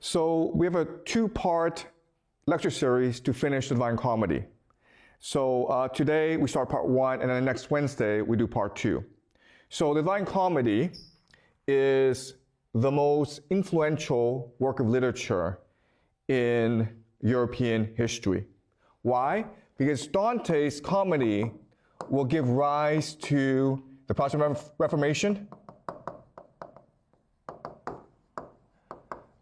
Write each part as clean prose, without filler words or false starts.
So we have a two-part lecture series to finish the Divine Comedy. So today we start part 1, and then next Wednesday we do part 2. So the Divine Comedy is the most influential work of literature in European history. Why? Because Dante's comedy will give rise to the Protestant Reformation,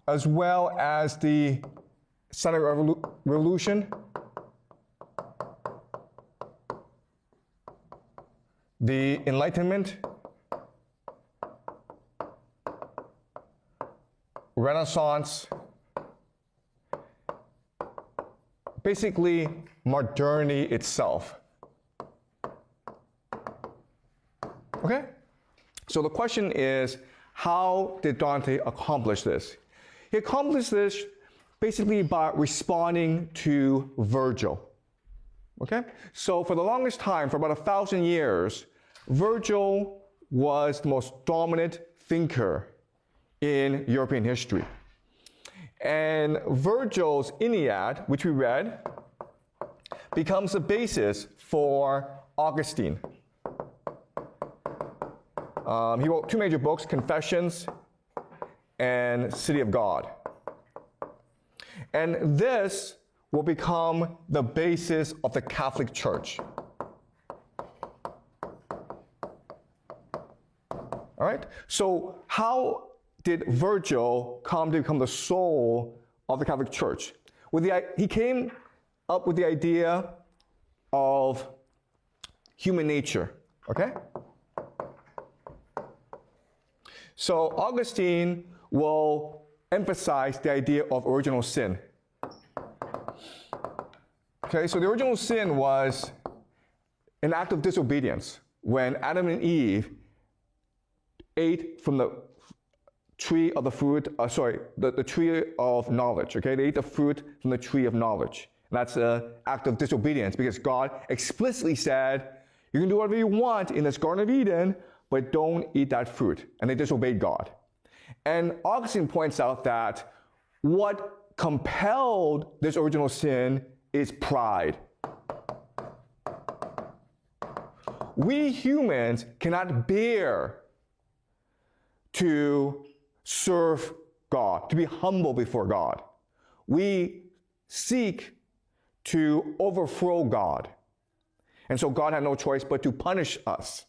as well as the Scientific Revolution, the Enlightenment, Renaissance, basically modernity itself. Okay? So the question is, how did Dante accomplish this? He accomplished this basically by responding to Virgil. Okay? So for the longest time, for about 1,000 years, Virgil was the most dominant thinker in European history. And Virgil's Aeneid, which we read, becomes the basis for Augustine. He wrote 2 major books, Confessions and City of God. And this will become the basis of the Catholic Church. All right? So how did Virgil come to become the soul of the Catholic Church? He came up with the idea of human nature, okay? So Augustine will emphasize the idea of original sin. Okay, so the original sin was an act of disobedience when Adam and Eve ate from the tree of the fruit, the tree of knowledge, okay? They ate the fruit from the tree of knowledge. And that's an act of disobedience because God explicitly said, you can do whatever you want in this Garden of Eden, but don't eat that fruit. And they disobeyed God. And Augustine points out that what compelled this original sin is pride. We humans cannot bear to serve God, to be humble before God. We seek to overthrow God. And so God had no choice but to punish us.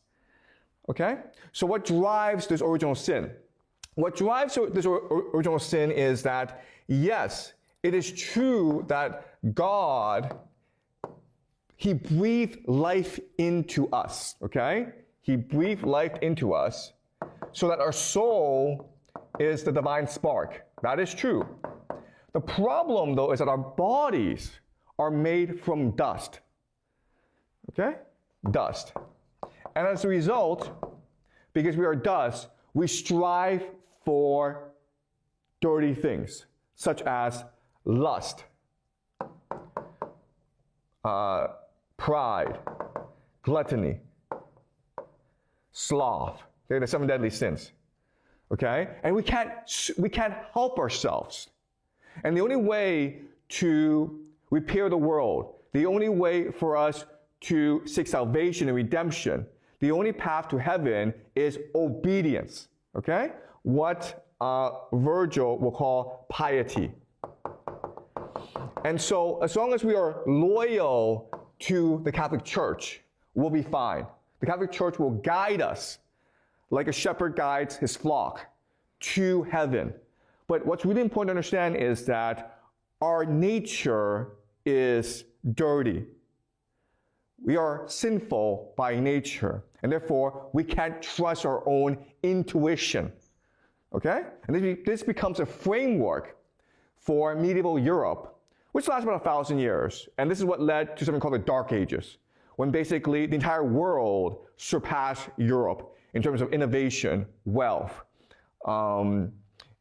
Okay? So what drives this original sin? What drives this original sin is that, yes, it is true that God, He breathed life into us, okay? He breathed life into us so that our soul is the divine spark. That is true. The problem, though, is that our bodies are made from dust, okay? Dust. And as a result, because we are dust, we strive for dirty things, such as lust, pride, gluttony, sloth. They're the 7 deadly sins. Okay? And we can't help ourselves. And the only way to repair the world, the only way for us to seek salvation and redemption, the only path to heaven is obedience. Okay? What Virgil will call piety. And so, as long as we are loyal to the Catholic Church, we'll be fine. The Catholic Church will guide us like a shepherd guides his flock to heaven. But what's really important to understand is that our nature is dirty. We are sinful by nature, and therefore we can't trust our own intuition. Okay? And this becomes a framework for medieval Europe, which lasts about 1,000 years. And this is what led to something called the Dark Ages, when basically the entire world surpassed Europe in terms of innovation, wealth, and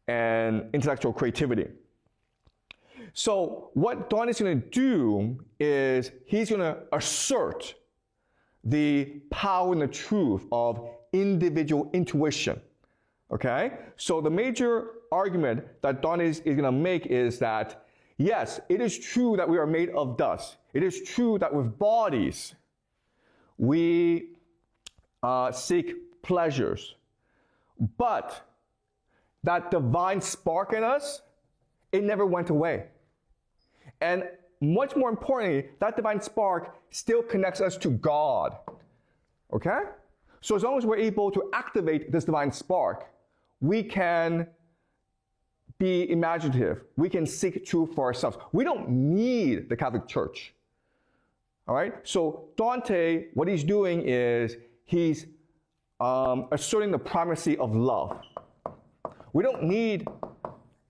intellectual creativity. So what Dante is going to do is he's going to assert the power and the truth of individual intuition. Okay? So the major argument that Dante is going to make is that, yes, it is true that we are made of dust. It is true that with bodies, we seek pleasures. But that divine spark in us, it never went away. And much more importantly, that divine spark still connects us to God. Okay? So as long as we're able to activate this divine spark, we can be imaginative. We can seek truth for ourselves. We don't need the Catholic Church. All right? So Dante, what he's doing is he's asserting the primacy of love. We don't need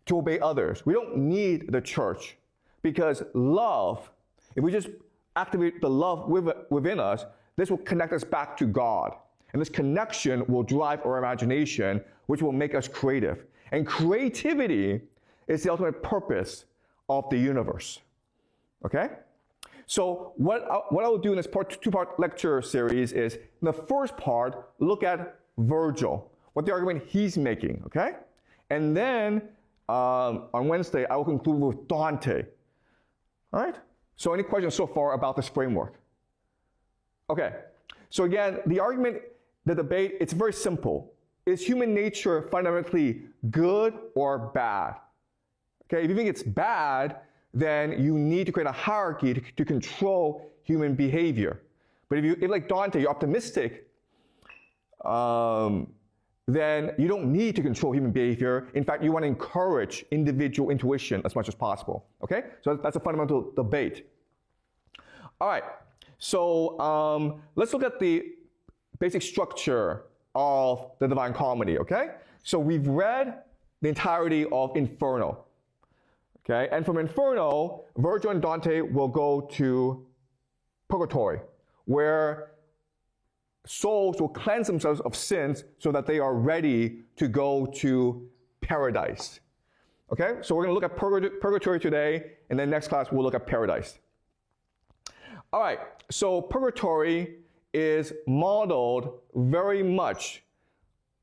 to obey others. We don't need the church, because love, if we just activate the love within us, this will connect us back to God. And this connection will drive our imagination, which will make us creative. And creativity is the ultimate purpose of the universe. Okay? So what I will do in this two-part lecture series is, in the first part, look at Virgil, what the argument he's making, okay? And then on Wednesday, I will conclude with Dante. All right? So any questions so far about this framework? Okay. So again, the argument, the debate, it's very simple. Is human nature fundamentally good or bad? Okay, if you think it's bad, then you need to create a hierarchy to control human behavior. But if like Dante, you're optimistic, then you don't need to control human behavior. In fact, you want to encourage individual intuition as much as possible. Okay? So that's a fundamental debate. All right. So let's look at the basic structure of the Divine Comedy, okay? So we've read the entirety of Inferno, okay? And from Inferno, Virgil and Dante will go to Purgatory, where souls will cleanse themselves of sins so that they are ready to go to paradise. Okay? So we're going to look at Purgatory today, and then next class we'll look at paradise. All right, so Purgatory is modeled very much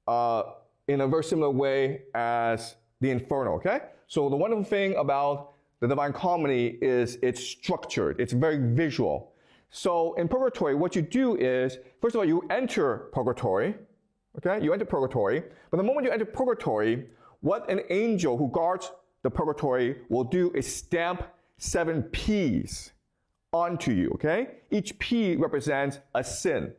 in a very similar way as the Inferno, okay? So the wonderful thing about the Divine Comedy is it's structured, it's very visual. So in Purgatory, what you do is, first of all, you enter Purgatory, okay? You enter Purgatory, but the moment you enter Purgatory, what an angel who guards the Purgatory will do is stamp 7 P's onto you, okay? Each P represents a sin.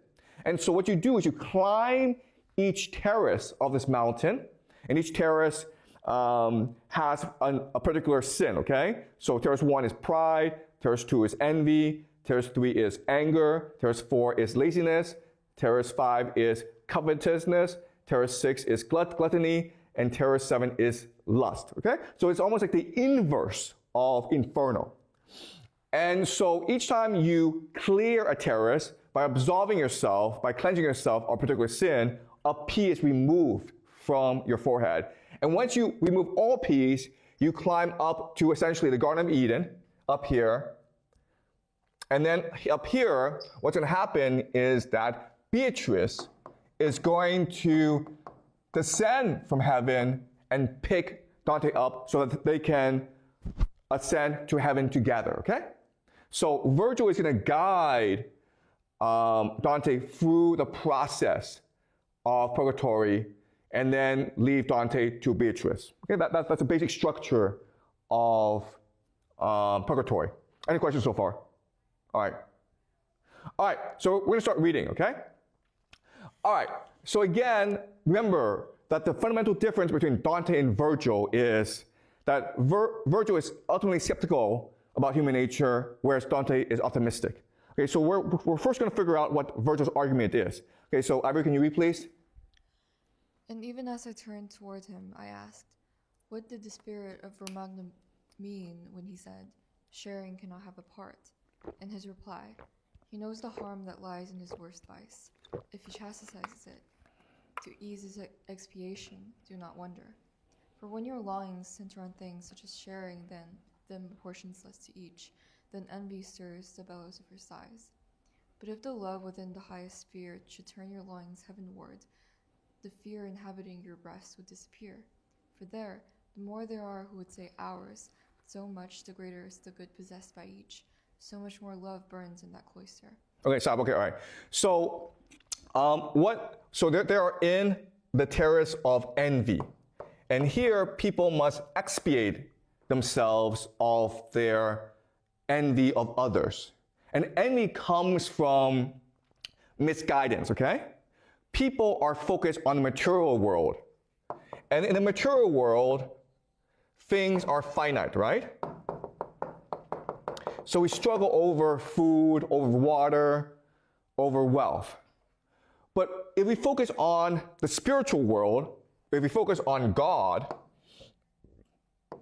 And so what you do is you climb each terrace of this mountain, and each terrace has a particular sin, okay? So terrace 1 is pride, terrace 2 is envy, terrace 3 is anger, terrace 4 is laziness, terrace 5 is covetousness, terrace 6 is gluttony, and terrace 7 is lust, okay? So it's almost like the inverse of Inferno. And so each time you clear a terrace, by absolving yourself, by cleansing yourself of a particular sin, a P is removed from your forehead. And once you remove all P's, you climb up to essentially the Garden of Eden, up here. And then up here, what's going to happen is that Beatrice is going to descend from heaven and pick Dante up so that they can ascend to heaven together, okay? So Virgil is going to guide Dante through the process of Purgatory and then leave Dante to Beatrice. Okay, that's the basic structure of Purgatory. Any questions so far? All right, so we're going to start reading, okay? All right, so again, remember that the fundamental difference between Dante and Virgil is that Virgil is ultimately skeptical about human nature, whereas Dante is optimistic. Okay, so we're first going to figure out what Virgil's argument is. Okay, so Ivory, can you read, please? And even as I turned toward him, I asked, what did the spirit of Romagna mean when he said, sharing cannot have a part? And his reply, he knows the harm that lies in his worst vice. If he chastises it, to ease his expiation, do not wonder. For when your longings center on things such as sharing, then proportions less to each, then envy stirs the bellows of your sighs. But if the love within the highest sphere should turn your longings heavenward, the fear inhabiting your breast would disappear. For there, The more there are who would say ours, so much the greater is the good possessed by each. So much more love burns in that cloister. Okay, stop. Okay, all right. So, they are in the terrace of envy. And here, people must expiate themselves of their envy of others. And envy comes from misguidance, okay? People are focused on the material world. And in the material world, things are finite, right? So we struggle over food, over water, over wealth. But if we focus on the spiritual world, if we focus on God,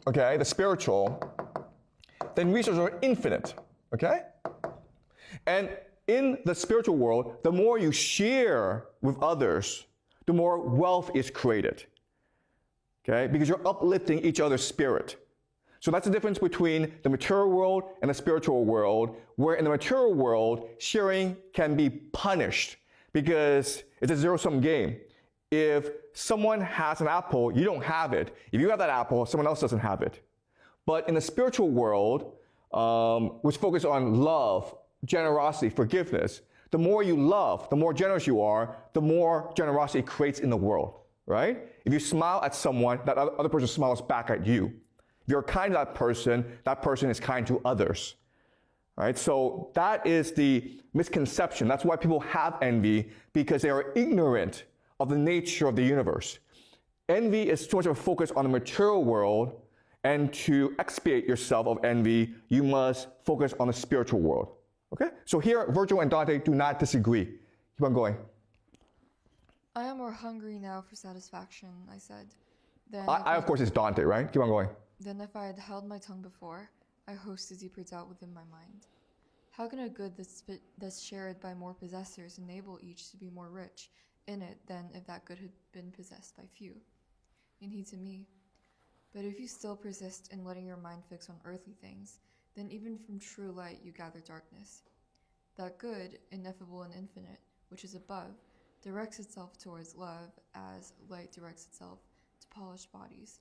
okay, the spiritual, then resources are infinite, okay? And in the spiritual world, the more you share with others, the more wealth is created, okay? Because you're uplifting each other's spirit. So that's the difference between the material world and the spiritual world, where in the material world, sharing can be punished because it's a zero-sum game. If someone has an apple, you don't have it. If you have that apple, someone else doesn't have it. But in the spiritual world, which focuses on love, generosity, forgiveness, the more you love, the more generous you are, the more generosity it creates in the world, right? If you smile at someone, that other person smiles back at you. If you're kind to that person is kind to others. Right? So that is the misconception. That's why people have envy, because they are ignorant of the nature of the universe. Envy is too much of a focus on the material world, and to expiate yourself of envy, you must focus on the spiritual world. Okay? So here, Virgil and Dante do not disagree. Keep on going. I am more hungry now for satisfaction, I said. I of course, is Dante, right? Keep on going. Then if I had held my tongue before, I host a deeper doubt within my mind. How can a good that's shared by more possessors enable each to be more rich in it than if that good had been possessed by few? And he to me, but if you still persist in letting your mind fix on earthly things, then even from true light you gather darkness. That good, ineffable and infinite, which is above, directs itself towards love as light directs itself to polished bodies.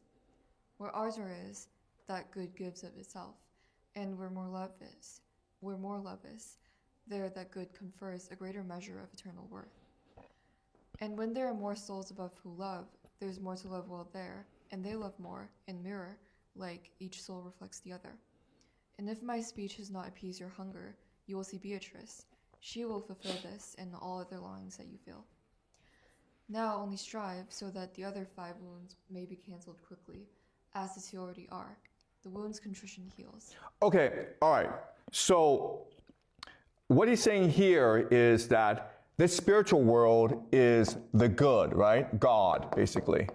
Where ardor is, that good gives of itself, and where more love is, there that good confers a greater measure of eternal worth. And when there are more souls above who love, there's more to love while there, and they love more, and mirror, like each soul reflects the other. And if my speech has not appeased your hunger, you will see Beatrice. She will fulfill this and all other longings that you feel. Now only strive so that the other 5 wounds may be cancelled quickly, as the 2 already are. The wound's contrition heals. Okay, all right. So what he's saying here is that this spiritual world is the good, right? God, basically.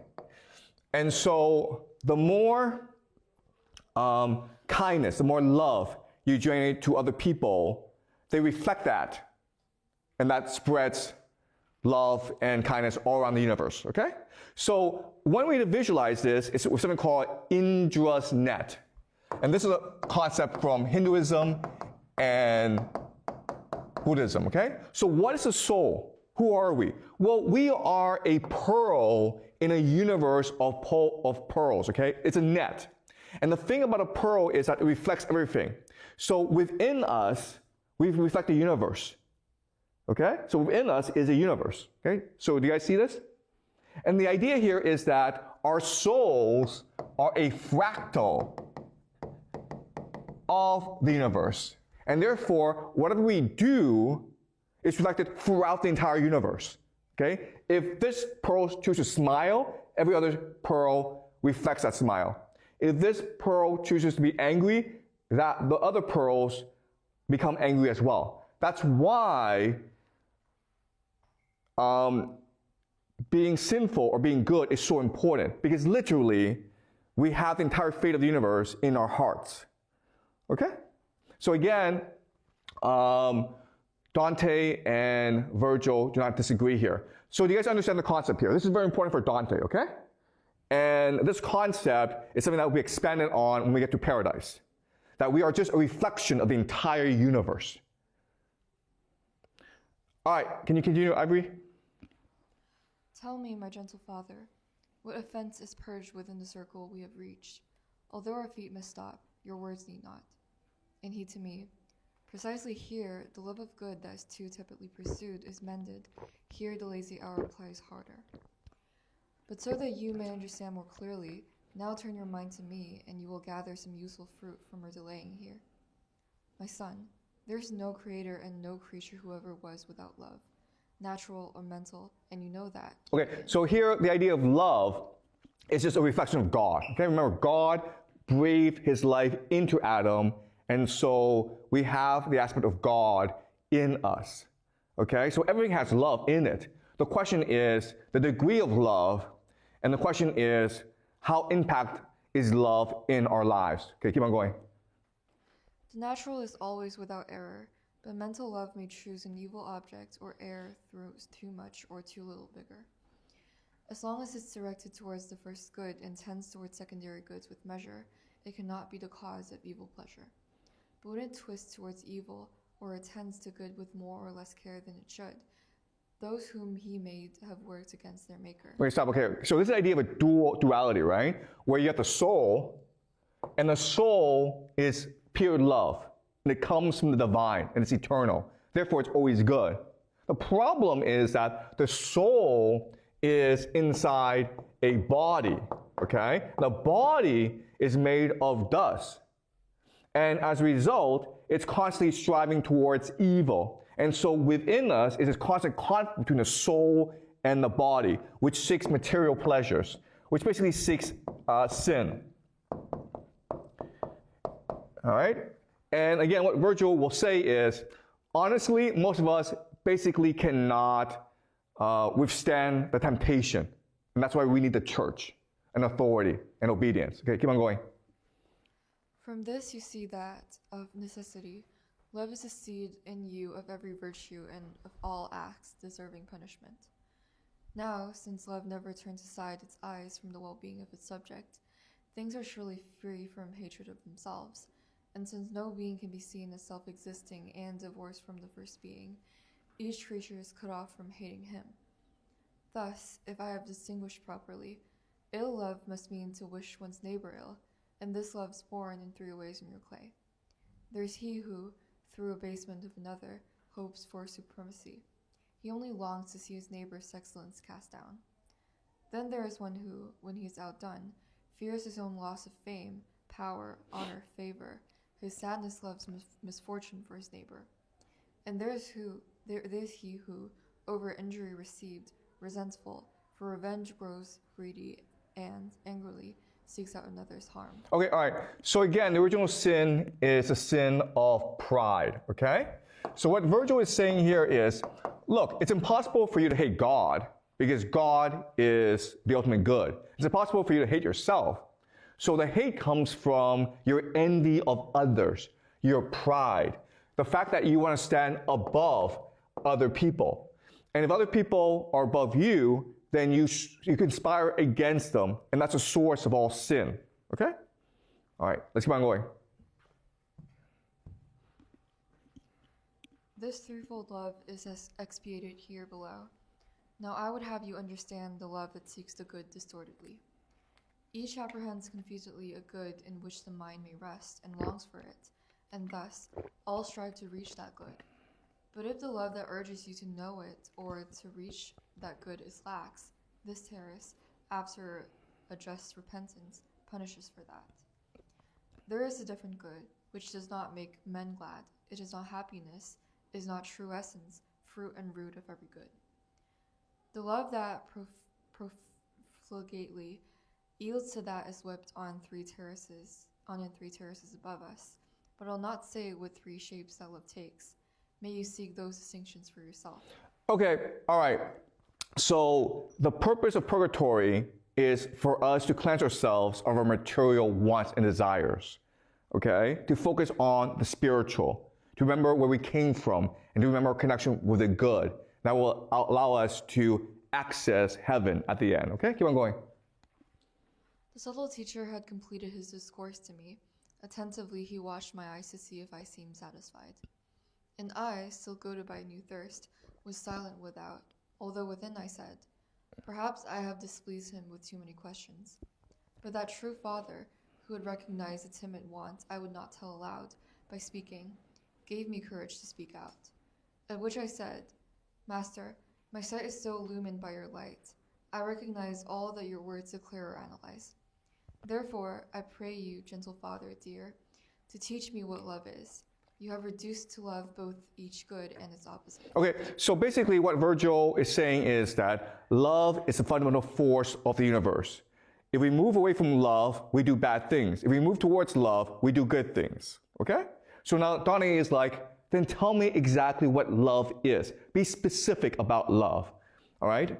And so the more kindness, the more love you generate to other people, they reflect that. And that spreads love and kindness all around the universe, okay? So one way to visualize this is with something called Indra's net. And this is a concept from Hinduism and Buddhism, okay? So what is a soul? Who are we? Well, we are a pearl in a universe of pearls, okay? It's a net. And the thing about a pearl is that it reflects everything. So within us, we reflect the universe. Okay? So within us is a universe. Okay? So do you guys see this? And the idea here is that our souls are a fractal of the universe. And therefore, whatever we do is reflected throughout the entire universe. Okay? If this pearl chooses to smile, every other pearl reflects that smile. If this pearl chooses to be angry, that the other pearls become angry as well. That's why being sinful or being good is so important, because literally we have the entire fate of the universe in our hearts. Okay? So again, Dante and Virgil do not disagree here. So do you guys understand the concept here? This is very important for Dante, okay? And this concept is something that will be expanded on when we get to paradise. That we are just a reflection of the entire universe. All right, can you continue, Ivory? Tell me, my gentle father, What offense is purged within the circle we have reached? Although our feet must stop, your words need not. And he to me, precisely here, the love of good that is too typically pursued is mended. Here the lazy hour applies harder. But so that you may understand more clearly, now turn your mind to me, and you will gather some useful fruit from our delaying here. My son, there is no creator and no creature who ever was without love, natural or mental, and you know that. Okay, so here the idea of love is just a reflection of God. Okay, remember, God breathed his life into Adam, and so we have the aspect of God in us. Okay, so everything has love in it. The question is the degree of love, and the question is how impact is love in our lives. Okay, keep on going. The natural is always without error, but mental love may choose an evil object or err through too much or too little vigor. As long as it's directed towards the first good and tends towards secondary goods with measure, it cannot be the cause of evil pleasure. But when it twists towards evil, or attends to good with more or less care than it should, those whom he made have worked against their maker. Wait, stop. Okay, so this is the idea of a duality, right? Where you have the soul, and the soul is pure love, and it comes from the divine, and it's eternal. Therefore, it's always good. The problem is that the soul is inside a body, okay? The body is made of dust. And as a result, it's constantly striving towards evil. And so within us is this constant conflict between the soul and the body, which seeks material pleasures, which basically seeks sin. All right? And again, what Virgil will say is, honestly, most of us basically cannot withstand the temptation. And that's why we need the church and authority and obedience. Okay, keep on going. From this you see that, of necessity, love is the seed in you of every virtue and of all acts deserving punishment. Now, since love never turns aside its eyes from the well-being of its subject, things are surely free from hatred of themselves, and since no being can be seen as self-existing and divorced from the first being, each creature is cut off from hating him. Thus, if I have distinguished properly, ill love must mean to wish one's neighbor ill, and this love's born in three ways from your clay. There's he who, through abasement of another, hopes for supremacy. He only longs to see his neighbor's excellence cast down. Then there is one who, when he is outdone, fears his own loss of fame, power, honor, favor. His sadness loves misfortune for his neighbor. And there's he who, over injury received, resentful, for revenge grows greedy, and angrily seeks out another's harm. Okay, all right. So again, the original sin is a sin of pride, okay? So what Virgil is saying here is, look, it's impossible for you to hate God because God is the ultimate good. It's impossible for you to hate yourself. So the hate comes from your envy of others, your pride, the fact that you want to stand above other people. And if other people are above you, then you conspire against them, and that's a source of all sin, okay? All right, let's keep on going. This threefold love is as expiated here below. Now I would have you understand the love that seeks the good distortedly. Each apprehends confusedly a good in which the mind may rest and longs for it, and thus all strive to reach that good. But if the love that urges you to know it or to reach that good is lax, this terrace, after a just repentance, punishes for that. There is a different good, which does not make men glad. It is not happiness, it is not true essence, fruit and root of every good. The love that profligately yields to that is whipped on in three terraces above us. But I'll not say what three shapes that love takes. May you seek those distinctions for yourself. Okay, all right. So the purpose of purgatory is for us to cleanse ourselves of our material wants and desires, okay? To focus on the spiritual, to remember where we came from, and to remember our connection with the good. That will allow us to access heaven at the end, okay? Keep on going. The subtle teacher had completed his discourse to me. Attentively he watched my eyes to see if I seemed satisfied. And I, still goaded by a new thirst, was silent without, although within I said, Perhaps I have displeased him with too many questions. But that true father, who would recognize the timid want I would not tell aloud by speaking, gave me courage to speak out. At which I said, Master, my sight is so illumined by your light. I recognize all that your words declare or analyze. Therefore, I pray you, gentle father dear, to teach me what love is. You have reduced to love both each good and its opposite. Okay, so basically what Virgil is saying is that love is the fundamental force of the universe. If we move away from love, we do bad things. If we move towards love, we do good things. Okay? So now Dante is like, then tell me exactly what love is. Be specific about love. All right?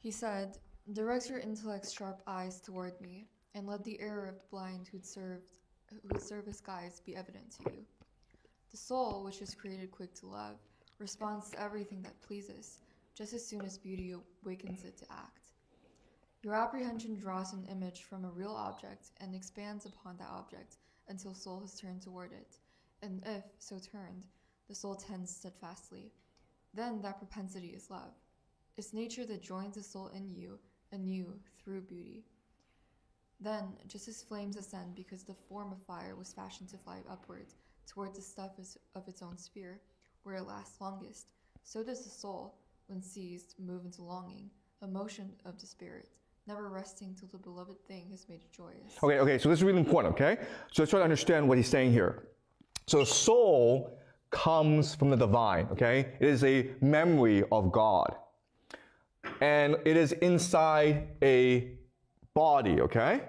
He said, direct your intellect's sharp eyes toward me, and let the error of the blind who'd serve as guides be evident to you. The soul, which is created quick to love, responds to everything that pleases, just as soon as beauty awakens it to act. Your apprehension draws an image from a real object and expands upon that object until soul has turned toward it, and if, so turned, the soul tends steadfastly. Then that propensity is love. It's nature that joins the soul in you, anew, through beauty. Then, just as flames ascend because the form of fire was fashioned to fly upward toward the stuff of its own sphere, where it lasts longest, so does the soul, when seized, move into longing, a motion of the spirit, never resting till the beloved thing has made it joyous. Okay, so this is really important, okay? So let's try to understand what he's saying here. So the soul comes from the divine, okay? It is a memory of God. And it is inside a body, okay?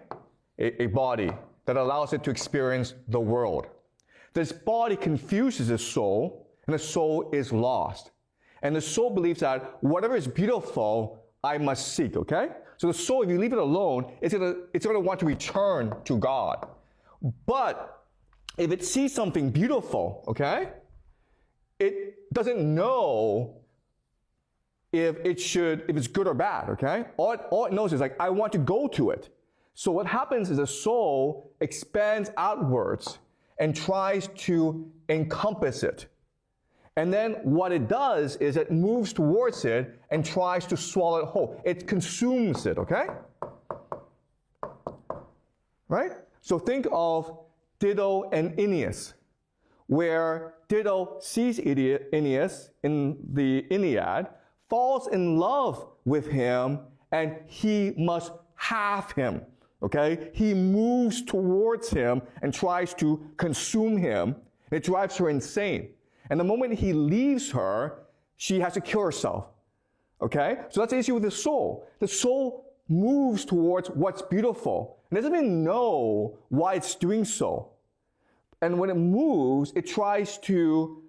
A body that allows it to experience the world. This body confuses the soul, and the soul is lost. And the soul believes that whatever is beautiful, I must seek, okay? So the soul, if you leave it alone, it's gonna want to return to God. But if it sees something beautiful, okay, it doesn't know if it's good or bad, okay? All it knows is like, I want to go to it. So what happens is the soul expands outwards and tries to encompass it. And then what it does is it moves towards it and tries to swallow it whole. It consumes it, okay? Right? So think of Dido and Aeneas, where Dido sees Aeneas in the Iliad, falls in love with him, and he must have him, okay? He moves towards him and tries to consume him. It drives her insane. And the moment he leaves her, she has to kill herself, okay? So that's the issue with the soul. The soul moves towards what's beautiful. It doesn't even know why it's doing so. And when it moves, it tries to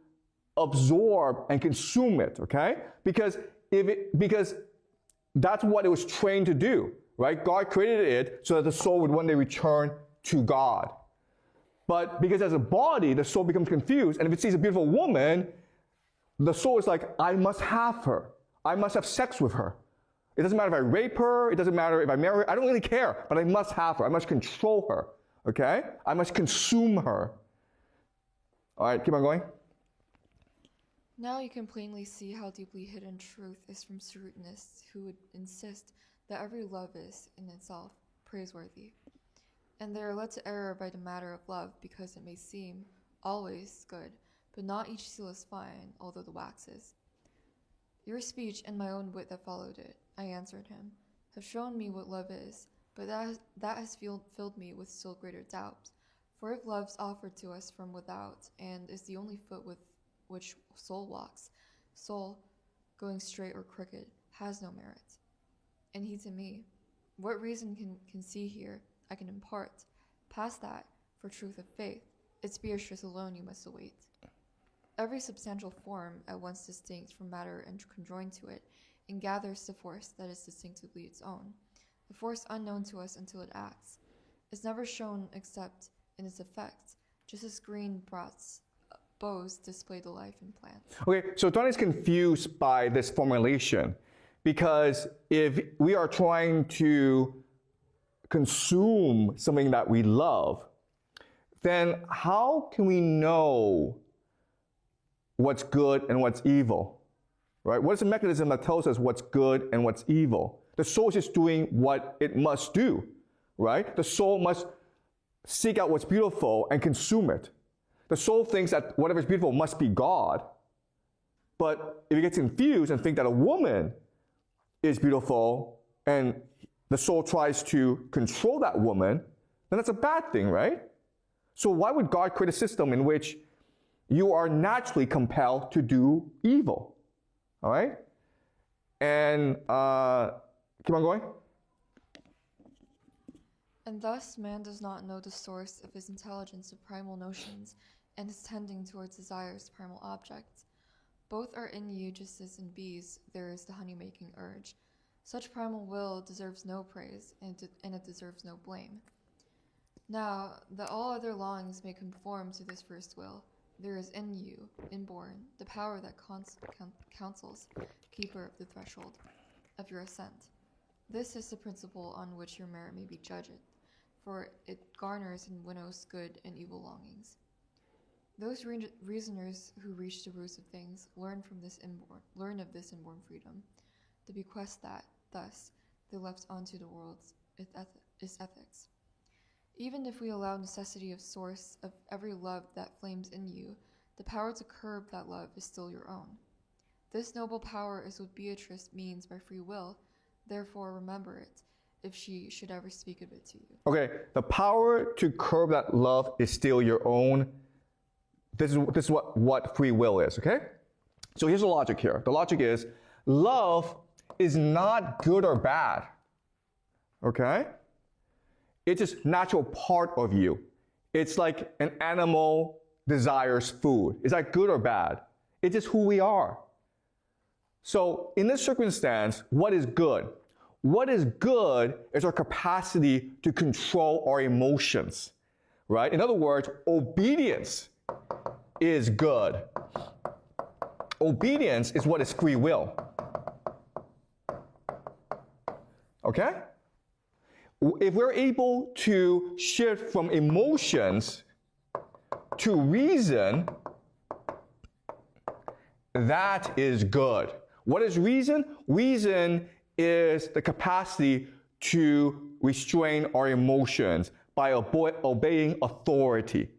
absorb and consume it, okay? Because that's what it was trained to do, right? God created it so that the soul would one day return to God. But because as a body, the soul becomes confused, and if it sees a beautiful woman, the soul is like, I must have her. I must have sex with her. It doesn't matter if I rape her. It doesn't matter if I marry her. I don't really care, but I must have her. I must control her, okay? I must consume her. All right, keep on going. Now you can plainly see how deeply hidden truth is from scrutinists who would insist that every love is, in itself, praiseworthy. And they are led to error by the matter of love because it may seem always good, but not each seal is fine, although the wax is. Your speech and my own wit that followed it, I answered him, have shown me what love is, but that has filled me with still greater doubt. For if love's offered to us from without, and is the only foot with which soul walks, soul, going straight or crooked, has no merit. And he to me, what reason can see here, I can impart. Past that, for truth of faith, its Beatrice alone you must await. Every substantial form, at once distinct from matter and conjoined to it, gathers the force that is distinctively its own, the force unknown to us until it acts, is never shown except in its effect, just as green bows display the life in plants. Okay, so Dante's confused by this formulation, because if we are trying to consume something that we love, then how can we know what's good and what's evil, right? What is the mechanism that tells us what's good and what's evil? The soul is just doing what it must do, right? The soul must seek out what's beautiful and consume it. The soul thinks that whatever is beautiful must be God. But if it gets confused and think that a woman is beautiful and the soul tries to control that woman, then that's a bad thing, right? So why would God create a system in which you are naturally compelled to do evil? All right? And keep on going. And thus man does not know the source of his intelligence of primal notions and his tending towards desires primal objects. Both are in you just as in bees there is the honey-making urge. Such primal will deserves no praise, and it deserves no blame. Now, that all other longings may conform to this first will, there is in you, inborn, the power that counsels, keeper of the threshold, of your ascent. This is the principle on which your merit may be judged, for it garners and winnows good and evil longings. Those reasoners who reach the roots of things learn of this inborn freedom, the bequest that, thus, they left onto the world's is ethics. Even if we allow necessity of source of every love that flames in you, the power to curb that love is still your own. This noble power is what Beatrice means by free will, therefore remember it, if she should ever speak of it to you. Okay, the power to curb that love is still your own. This is what free will is, okay? So here's the logic here. The logic is, love is not good or bad, okay? It's just natural part of you. It's like an animal desires food. Is that good or bad? It's just who we are. So in this circumstance, what is good? What is good is our capacity to control our emotions, right? In other words, obedience is good. Obedience is what is free will. Okay? If we're able to shift from emotions to reason, that is good. What is reason? Reason is the capacity to restrain our emotions by obeying authority.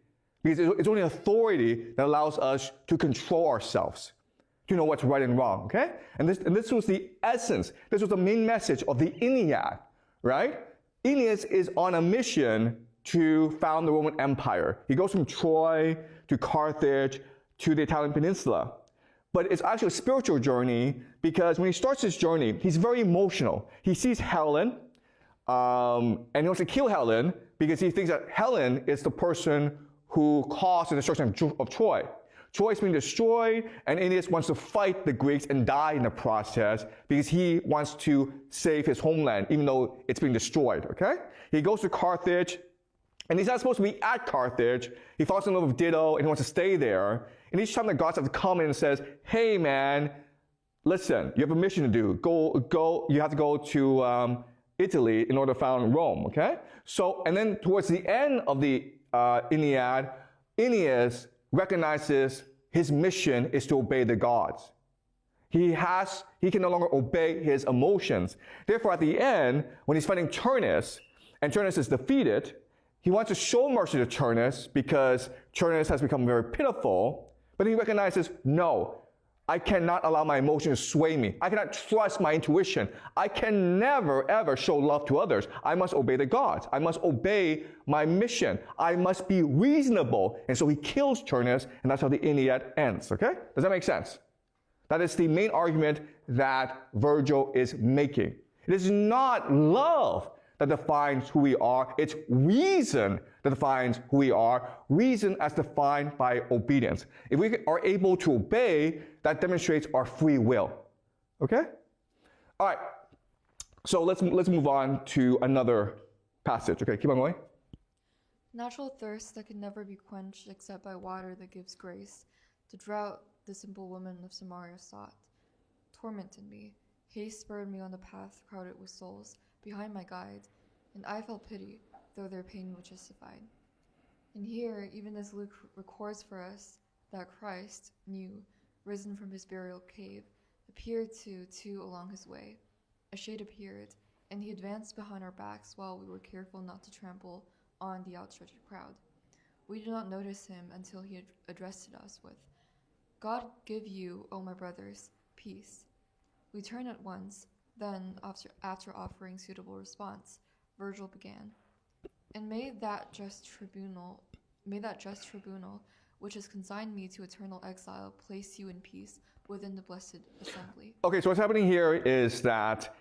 Because it's only authority that allows us to control ourselves, to know what's right and wrong, okay? And this was the essence, this was the main message of the Iliad, right? Aeneas is on a mission to found the Roman Empire. He goes from Troy to Carthage to the Italian peninsula. But it's actually a spiritual journey because when he starts his journey, he's very emotional. He sees Helen, and he wants to kill Helen because he thinks that Helen is the person who caused the destruction of Troy. Troy is being destroyed, and Aeneas wants to fight the Greeks and die in the process because he wants to save his homeland, even though it's being destroyed, okay? He goes to Carthage, and he's not supposed to be at Carthage. He falls in love with Dido, and he wants to stay there. And each time the gods have to come in and says, hey man, listen, you have a mission to do. Go, you have to go to Italy in order to found Rome, okay? So, and then towards the end of the Iliad, Aeneas recognizes his mission is to obey the gods. He can no longer obey his emotions. Therefore, at the end, when he's fighting Turnus, and Turnus is defeated, he wants to show mercy to Turnus because Turnus has become very pitiful, but he recognizes, no, I cannot allow my emotions to sway me. I cannot trust my intuition. I can never, ever show love to others. I must obey the gods. I must obey my mission. I must be reasonable. And so he kills Turnus, and that's how the Iliad ends, okay? Does that make sense? That is the main argument that Virgil is making. It is not love that defines who we are. It's reason that defines who we are. Reason as defined by obedience. If we are able to obey, that demonstrates our free will. Okay? All right. So let's move on to another passage. Okay, keep on going. Natural thirst that can never be quenched except by water that gives grace. The drought the simple woman of Samaria sought. Tormented me. Haste spurred me on the path crowded with souls behind my guide, and I felt pity, though their pain was justified. And here, even as Luke records for us, that Christ, new, risen from his burial cave, appeared to two along his way. A shade appeared, and he advanced behind our backs while we were careful not to trample on the outstretched crowd. We did not notice him until he addressed us with, "God give you, O my brothers, peace." We turned at once. Then, after offering suitable response, Virgil began, "And may that just tribunal, which has consigned me to eternal exile, place you in peace within the blessed assembly." Okay, so what's happening here is that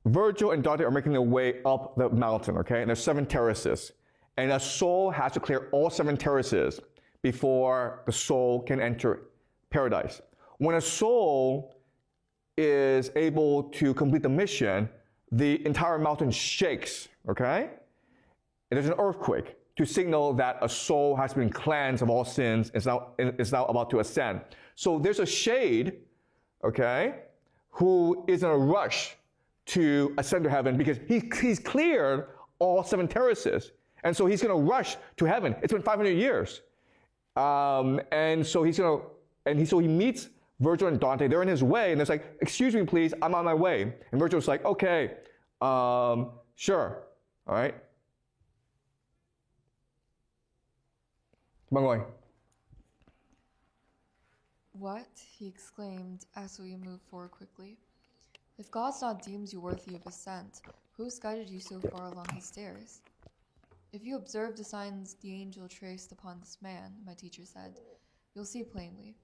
Virgil and Dante are making their way up the mountain, okay? And there's 7 terraces. And a soul has to clear all 7 terraces before the soul can enter paradise. When a soul is able to complete the mission, the entire mountain shakes, okay? And there's an earthquake to signal that a soul has been cleansed of all sins and is now about to ascend. So there's a shade, okay, who is in a rush to ascend to heaven because he's cleared all 7 terraces. And so he's going to rush to heaven. It's been 500 years. And so he meets Virgil and Dante. They're in his way, and it's like, "Excuse me, please, I'm on my way." And Virgil's like, "Okay, sure, all right." Keep on going. "What?" he exclaimed as we moved forward quickly. "If God's not deemed you worthy of ascent, who's guided you so far along his stairs?" "If you observe the signs the angel traced upon this man," my teacher said, "you'll see plainly.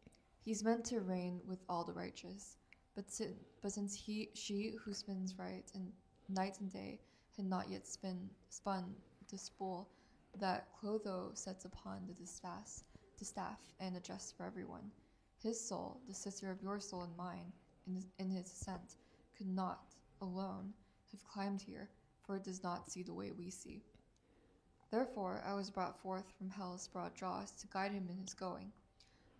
He's meant to reign with all the righteous. But since she who spins right and night and day had not yet spun the spool that Clotho sets upon the distaff and adjusts for everyone, his soul, the sister of your soul and mine, in his ascent, could not alone have climbed here, for it does not see the way we see. Therefore I was brought forth from hell's broad jaws to guide him in his going.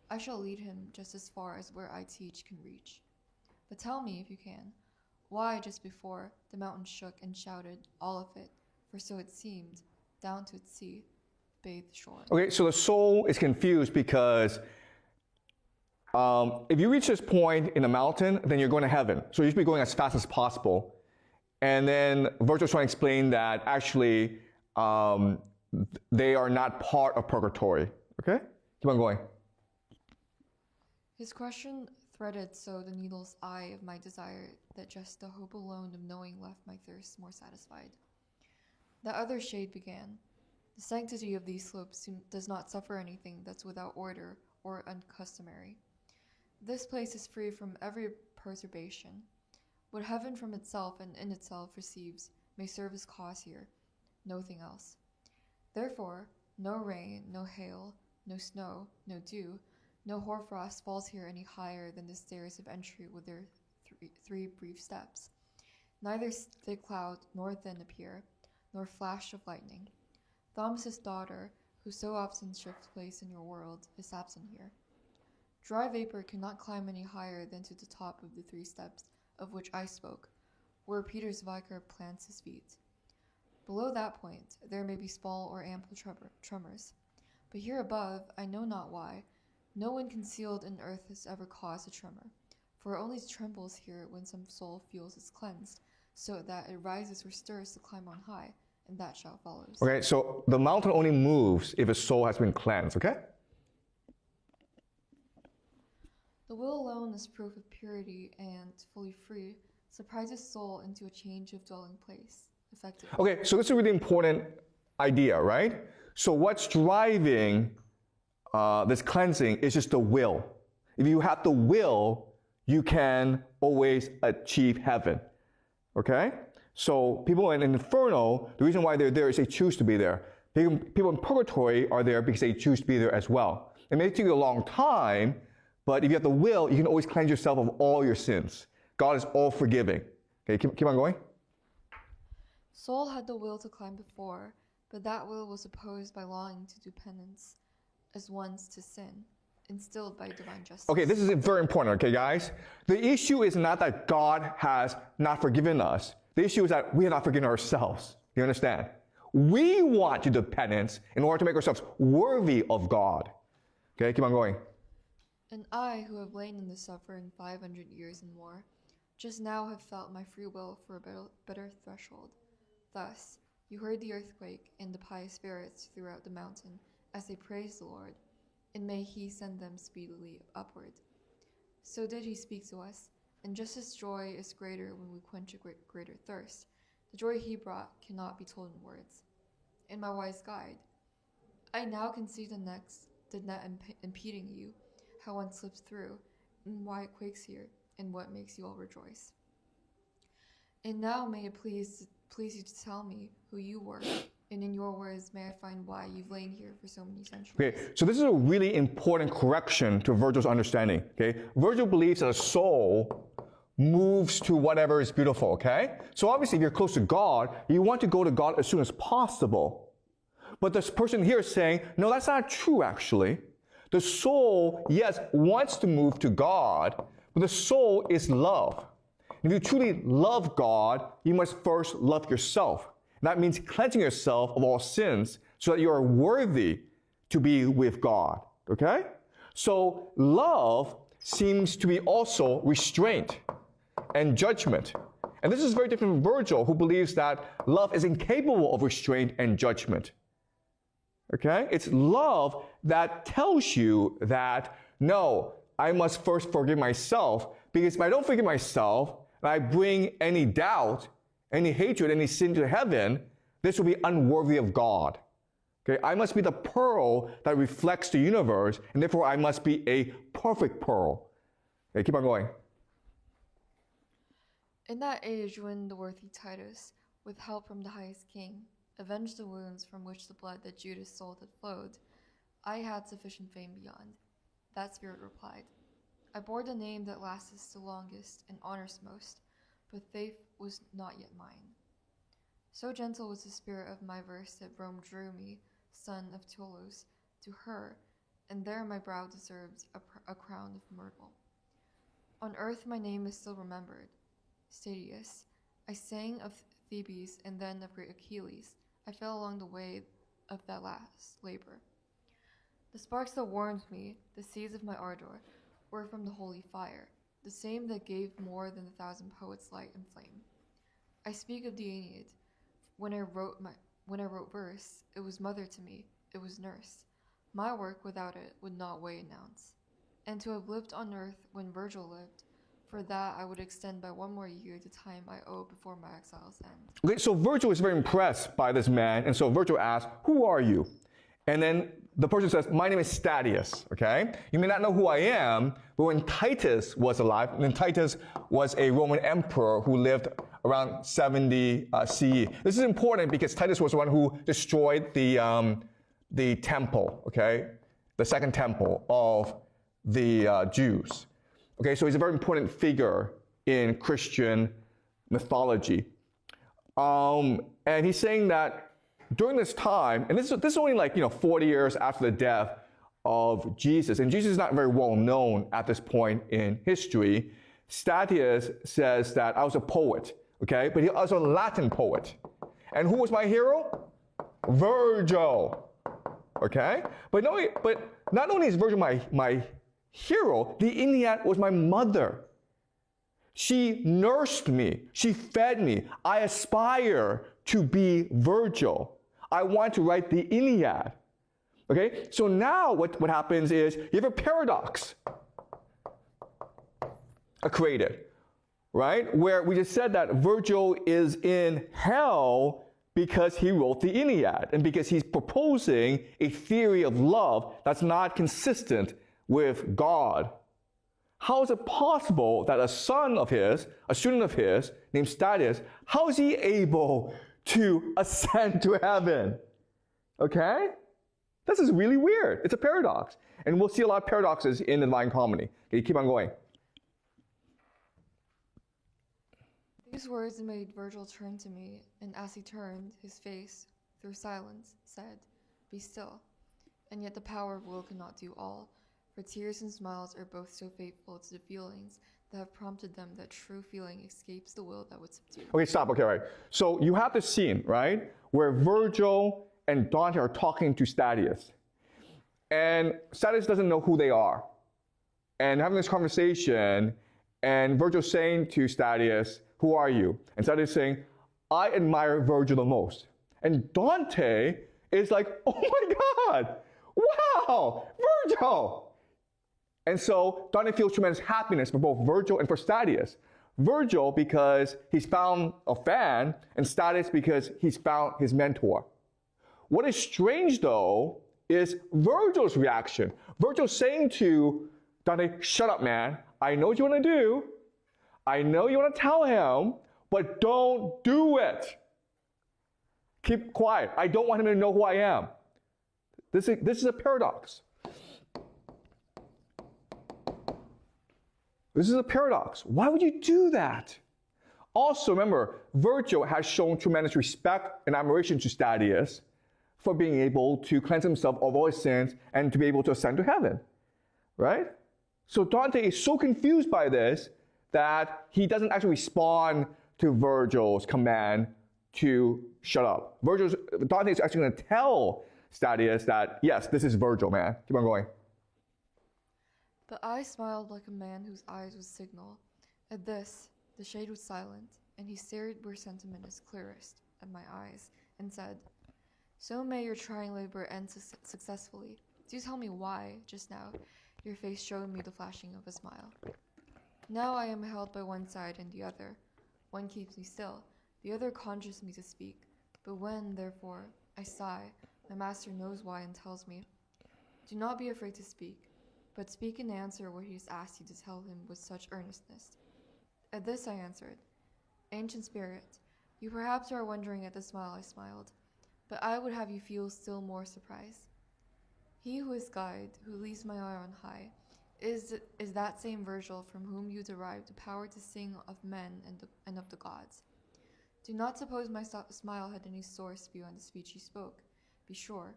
I shall lead him just as far as where I teach can reach. But tell me, if you can, why just before the mountain shook and shouted, all of it, for so it seemed, down to its sea, bathed shore." Okay, so the soul is confused because if you reach this point in the mountain, then you're going to heaven. So you should be going as fast as possible. And then Virgil's trying to explain that actually they are not part of purgatory. Okay? Keep on going. His question threaded so the needle's eye of my desire that just the hope alone of knowing left my thirst more satisfied. The other shade began. "The sanctity of these slopes does not suffer anything that's without order or uncustomary. This place is free from every perturbation. What heaven from itself and in itself receives may serve as cause here, nothing else. Therefore, no rain, no hail, no snow, no dew, no hoarfrost falls here any higher than the stairs of entry with their three brief steps. Neither thick cloud nor thin appear, nor flash of lightning. Thomas's daughter, who so often shifts place in your world, is absent here. Dry vapor cannot climb any higher than to the top of the 3 steps of which I spoke, where Peter's vicar plants his feet. Below that point, there may be small or ample tremors. But here above, I know not why, no one concealed in earth has ever caused a tremor, for it only trembles here when some soul feels it's cleansed, so that it rises or stirs to climb on high, and that shout follows." Okay, so the mountain only moves if a soul has been cleansed, okay? The will alone is proof of purity and, fully free, surprises soul into a change of dwelling place, effectively. Okay, so this is a really important idea, right? So what's driving this cleansing is just the will. If you have the will, you can always achieve heaven, okay? So people in Inferno, the reason why they're there is they choose to be there. People in Purgatory are there because they choose to be there as well. It may take you a long time, but if you have the will, you can always cleanse yourself of all your sins. God is all forgiving. Okay, keep on going. Soul had the will to climb before, but that will was opposed by longing to do penance, as once to sin, instilled by divine justice. Okay, this is very important, okay, guys? The issue is not that God has not forgiven us. The issue is that we have not forgiven ourselves. You understand? We want to do penance in order to make ourselves worthy of God. Okay, keep on going. And I, who have lain in the suffering 500 years and more, just now have felt my free will for a better threshold. Thus, you heard the earthquake and the pious spirits throughout the mountain as they praised the Lord, and may he send them speedily upward. So did he speak to us, and just as joy is greater when we quench a greater thirst, the joy he brought cannot be told in words. In my wise guide, I now can see the net impeding you, how one slips through, and why it quakes here, and what makes you all rejoice. And now may it please you to tell me who you were, and in your words may I find why you've lain here for so many centuries. Okay, so this is a really important correction to Virgil's understanding. Okay, Virgil believes that a soul moves to whatever is beautiful. Okay, so obviously if you're close to God, you want to go to God as soon as possible. But this person here is saying, no, that's not true actually. The soul, yes, wants to move to God, but the soul is love. If you truly love God, you must first love yourself. That means cleansing yourself of all sins so that you are worthy to be with God, okay? So love seems to be also restraint and judgment. And this is very different from Virgil, who believes that love is incapable of restraint and judgment. Okay? It's love that tells you that, no, I must first forgive myself, because if I don't forgive myself, and I bring any doubt, any hatred, any sin to heaven, this will be unworthy of God. Okay? I must be the pearl that reflects the universe, and therefore I must be a perfect pearl. Okay, keep on going. In that age when the worthy Titus, with help from the highest king, avenged the wounds from which the blood that Judas sold had flowed, I had sufficient fame beyond. That spirit replied, I bore the name that lasteth the longest and honors most, but faith was not yet mine. So gentle was the spirit of my verse that Rome drew me, son of Tullus, to her, and there my brow deserves a crown of myrtle. On earth my name is still remembered, Statius. I sang of Thebes and then of great Achilles. I fell along the way of that last labor. The sparks that warmed me, the seeds of my ardor, were from the holy fire, the same that gave more than 1,000 poets light and flame. I speak of the Aeneid. When I wrote verse, it was mother to me, it was nurse. My work without it would not weigh an ounce. And to have lived on earth when Virgil lived, for that I would extend by one more year the time I owe before my exile's end. Okay, so Virgil is very impressed by this man, and so Virgil asks, who are you? And then the person says, my name is Statius, okay? You may not know who I am, but when Titus was alive, and Titus was a Roman emperor who lived around 70 CE. This is important because Titus was the one who destroyed the temple, okay? The second temple of the Jews. Okay, so he's a very important figure in Christian mythology. And he's saying that during this time, and this is only like 40 years after the death of Jesus, and Jesus is not very well known at this point in history. Statius says that I was a poet, okay, but he was a Latin poet. And who was my hero? Virgil, okay? But not only is Virgil my hero, the Aeneid was my mother. She nursed me. She fed me. I aspire to be Virgil. I want to write the Aeneid. Okay? So now what happens is you have a paradox created, right? Where we just said that Virgil is in hell because he wrote the Aeneid and because he's proposing a theory of love that's not consistent with God. How is it possible that a son of his, a student of his, named Statius, how is he able to ascend to heaven? Okay? This is really weird. It's a paradox. And we'll see a lot of paradoxes in the Divine Comedy. Okay, keep on going. These words made Virgil turn to me, and as he turned, his face, through silence, said, "Be still." And yet the power of will cannot do all, for tears and smiles are both so faithful to the feelings that have prompted them that true feeling escapes the will that would subdue. Okay, stop. Okay, right. So you have this scene, right, where Virgil and Dante are talking to Statius. And Statius doesn't know who they are. and having this conversation, and Virgil's saying to Statius, who are you? And Statius is saying, I admire Virgil the most. And Dante is like, oh my God, wow, Virgil. And so Dante feels tremendous happiness for both Virgil and for Statius. Virgil because he's found a fan, and Statius because he's found his mentor. What is strange though is Virgil's reaction. Virgil's saying to Dante, shut up, man. I know what you want to do. I know you want to tell him, but don't do it. Keep quiet. I don't want him to know who I am. This is a paradox. This is a paradox. Why would you do that? Also, remember, Virgil has shown tremendous respect and admiration to Statius for being able to cleanse himself of all his sins and to be able to ascend to heaven, right? So Dante is so confused by this that he doesn't actually respond to Virgil's command to shut up. Dante is actually going to tell Statius that, yes, this is Virgil, man. Keep on going. But I smiled like a man whose eyes was signal. At this, the shade was silent, and he stared where sentiment is clearest, at my eyes, and said, so may your trying labor end successfully. Do tell me why, just now, your face showed me the flashing of a smile. Now I am held by one side and the other. One keeps me still, the other conjures me to speak. But when, therefore, I sigh, my master knows why and tells me, do not be afraid to speak, but speak and answer what he has asked you to tell him with such earnestness. At this I answered, ancient spirit, you perhaps are wondering at the smile I smiled, but I would have you feel still more surprise. He who is guide, who leads my eye on high, is that same Virgil from whom you derived the power to sing of men and of the gods. Do not suppose my smile had any source beyond the speech he spoke. Be sure,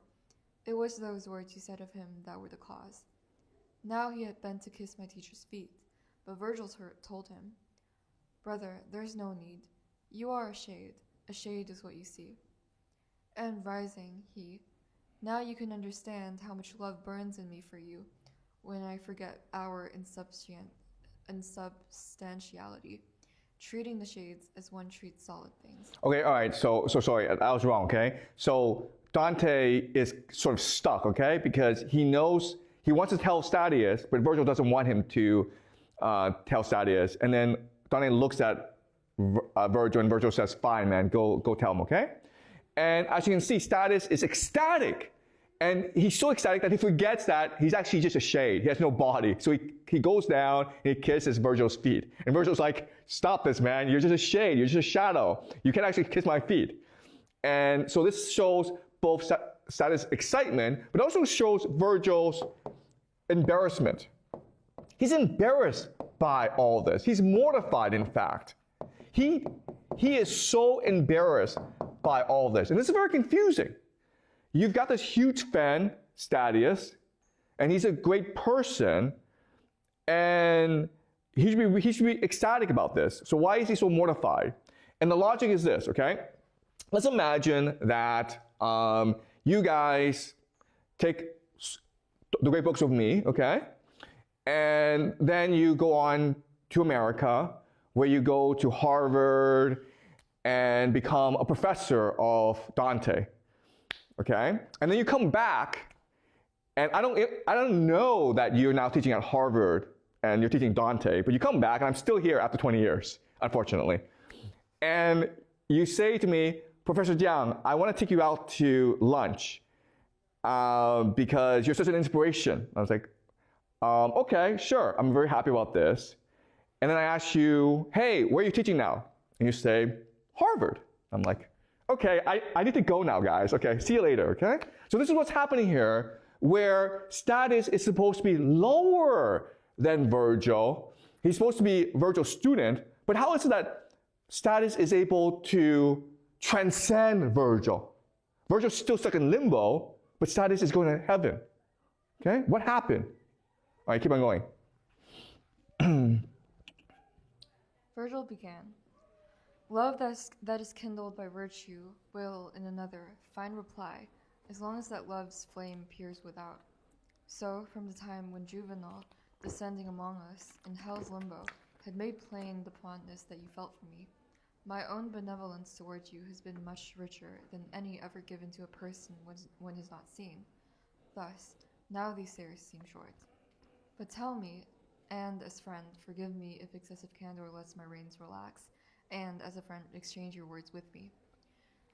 it was those words you said of him that were the cause. Now he had bent to kiss my teacher's feet, but Virgil told him, brother, there's no need. You are a shade is what you see. And rising, now you can understand how much love burns in me for you when I forget our insubstantiality, treating the shades as one treats solid things. Okay, all right, so sorry, I was wrong, okay? So Dante is sort of stuck, okay? Because he knows, he wants to tell Statius, but Virgil doesn't want him to tell Statius. And then Dante looks at Virgil, and Virgil says, fine, man, go tell him, okay? And as you can see, Statius is ecstatic. And he's so ecstatic that he forgets that he's actually just a shade. He has no body. So he goes down and he kisses Virgil's feet. And Virgil's like, stop this, man. You're just a shade. You're just a shadow. You can't actually kiss my feet. And so this shows both Statius' excitement, but also shows Virgil's embarrassment. He's embarrassed by all this. He's mortified, in fact. He is so embarrassed by all this. And this is very confusing. You've got this huge fan, Statius, and he's a great person, and he should be ecstatic about this. So why is he so mortified? And the logic is this, okay? Let's imagine that you guys take the great books with me, okay? And then you go on to America, where you go to Harvard and become a professor of Dante. Okay, and then you come back, and I don't know that you're now teaching at Harvard and you're teaching Dante, but you come back, and I'm still here after 20 years, unfortunately. And you say to me, Professor Jiang, I want to take you out to lunch because you're such an inspiration. I was like, okay, sure, I'm very happy about this. And then I ask you, hey, where are you teaching now? And you say, Harvard. I'm like, okay, I need to go now, guys. Okay, see you later, okay? So this is what's happening here, where Statius is supposed to be lower than Virgil. He's supposed to be Virgil's student, but how is it that Statius is able to transcend Virgil? Virgil's still stuck in limbo, but Statius is going to heaven. Okay, what happened? All right, keep on going. Virgil began. Love that is kindled by virtue will, in another, find reply, as long as that love's flame peers without. So, from the time when Juvenal, descending among us in hell's limbo, had made plain the fondness that you felt for me. My own benevolence towards you has been much richer than any ever given to a person one has not seen. Thus, now these years seem short. But tell me, and as friend, forgive me if excessive candor lets my reins relax, and as a friend, exchange your words with me.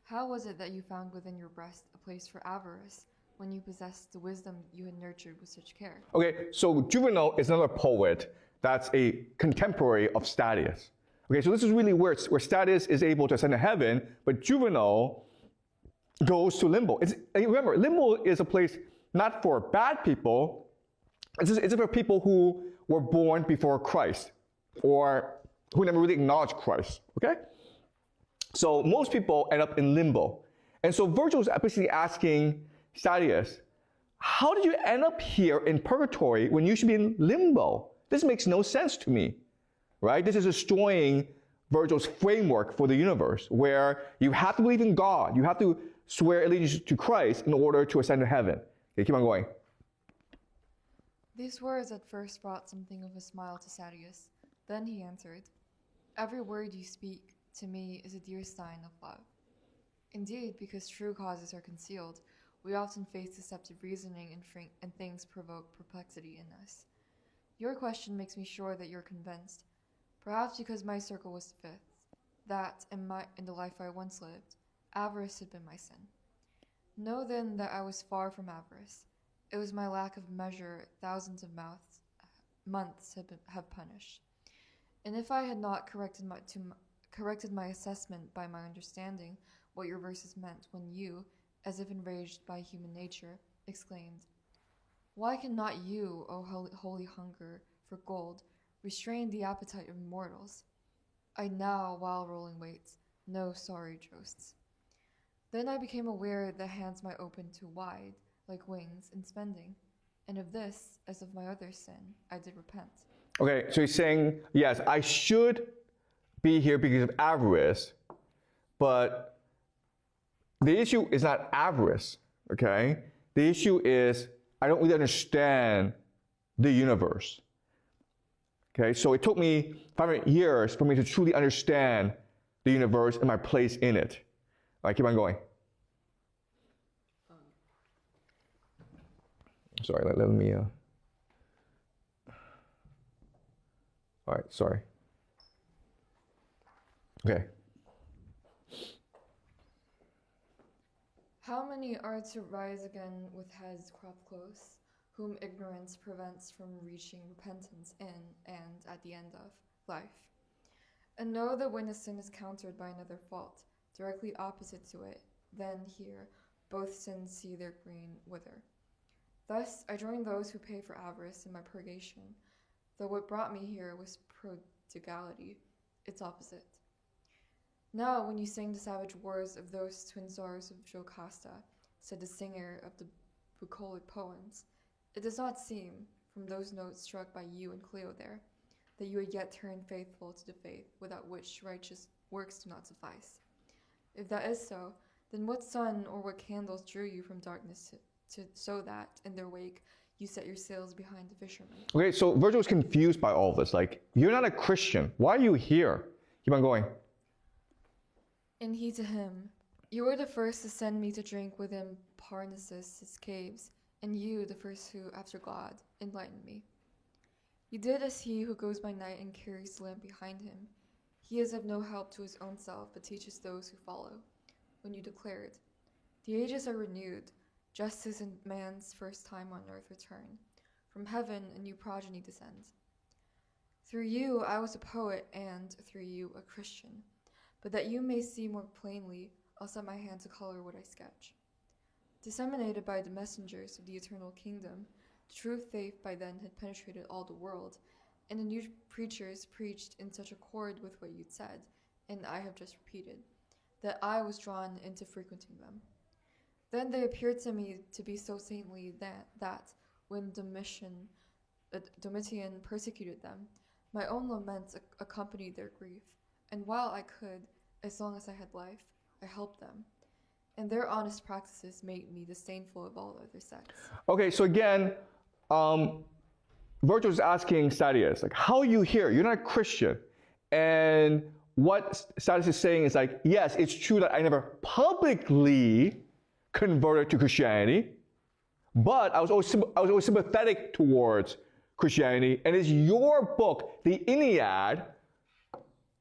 How was it that you found within your breast a place for avarice when you possessed the wisdom you had nurtured with such care? Okay, so Juvenal is another poet that's a contemporary of Statius. Okay, so this is really where Statius is able to ascend to heaven, but Juvenal goes to limbo. Remember, limbo is a place not for bad people, it's for people who were born before Christ, or who never really acknowledged Christ, okay? So most people end up in limbo. And so Virgil is basically asking Statius, how did you end up here in purgatory when you should be in limbo? This makes no sense to me, right? This is destroying Virgil's framework for the universe, where you have to believe in God, you have to swear allegiance to Christ in order to ascend to heaven. Okay, keep on going. These words at first brought something of a smile to Statius. Then he answered, "Every word you speak to me is a dear sign of love. Indeed, because true causes are concealed, we often face deceptive reasoning and things provoke perplexity in us. Your question makes me sure that you're convinced, perhaps because my circle was the fifth, that in the life I once lived, avarice had been my sin. Know then that I was far from avarice. It was my lack of measure thousands of months have punished. And if I had not corrected my assessment by my understanding what your verses meant when you, as if enraged by human nature, exclaimed, 'Why cannot you, O holy hunger for gold, restrain the appetite of mortals?' I now, while rolling weights, know sorry josts. Then I became aware that hands might open too wide, like wings, in spending. And of this, as of my other sin, I did repent." Okay, so he's saying, yes, I should be here because of avarice, but the issue is not avarice, okay? The issue is I don't really understand the universe. Okay, so it took me 500 years for me to truly understand the universe and my place in it. All right, keep on going. Sorry, let me, all right, sorry. Okay. How many are to rise again with heads cropped close, whom ignorance prevents from reaching repentance in and at the end of life? And know that when a sin is countered by another fault, directly opposite to it, then here both sins see their green wither. Thus I join those who pay for avarice in my purgation, though what brought me here was prodigality, its opposite. Now, when you sing the savage wars of those twin stars of Jocasta, said the singer of the bucolic poems, it does not seem, from those notes struck by you and Cleo there, that you had yet turned faithful to the faith without which righteous works do not suffice. If that is so, then what sun or what candles drew you from darkness so that, in their wake, you set your sails behind the fishermen? Okay, so Virgil is confused by all of this. Like, you're not a Christian. Why are you here? Keep on going. And he to him, "You were the first to send me to drink within Parnassus' caves, and you the first who, after God, enlightened me. You did as he who goes by night and carries the lamp behind him. He is of no help to his own self, but teaches those who follow. When you declared, 'The ages are renewed, just as in man's first time on earth return. From heaven a new progeny descends.' Through you I was a poet, and through you a Christian. But that you may see more plainly, I'll set my hand to color what I sketch. Disseminated by the messengers of the eternal kingdom, the true faith by then had penetrated all the world, and the new preachers preached in such accord with what you'd said, and I have just repeated, that I was drawn into frequenting them. Then they appeared to me to be so saintly that when Domitian persecuted them, my own laments accompanied their grief. And while I could, as long as I had life, I helped them. And their honest practices made me disdainful of all other sects." Okay, so again, Virgil is asking Statius, like, how are you here? You're not a Christian. And what Statius is saying is like, yes, it's true that I never publicly converted to Christianity, but I was always sympathetic towards Christianity, and it's your book, the Iliad,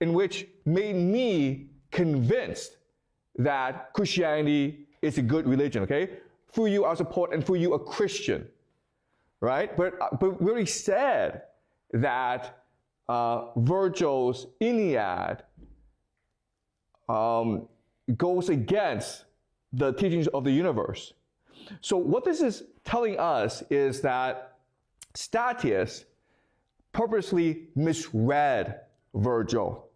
in which made me convinced that Christianity is a good religion, okay? Through you, I was a poet, and through you, a Christian, right? But we already said that Virgil's Iliad goes against the teachings of the universe. So what this is telling us is that Statius purposely misread Virgil.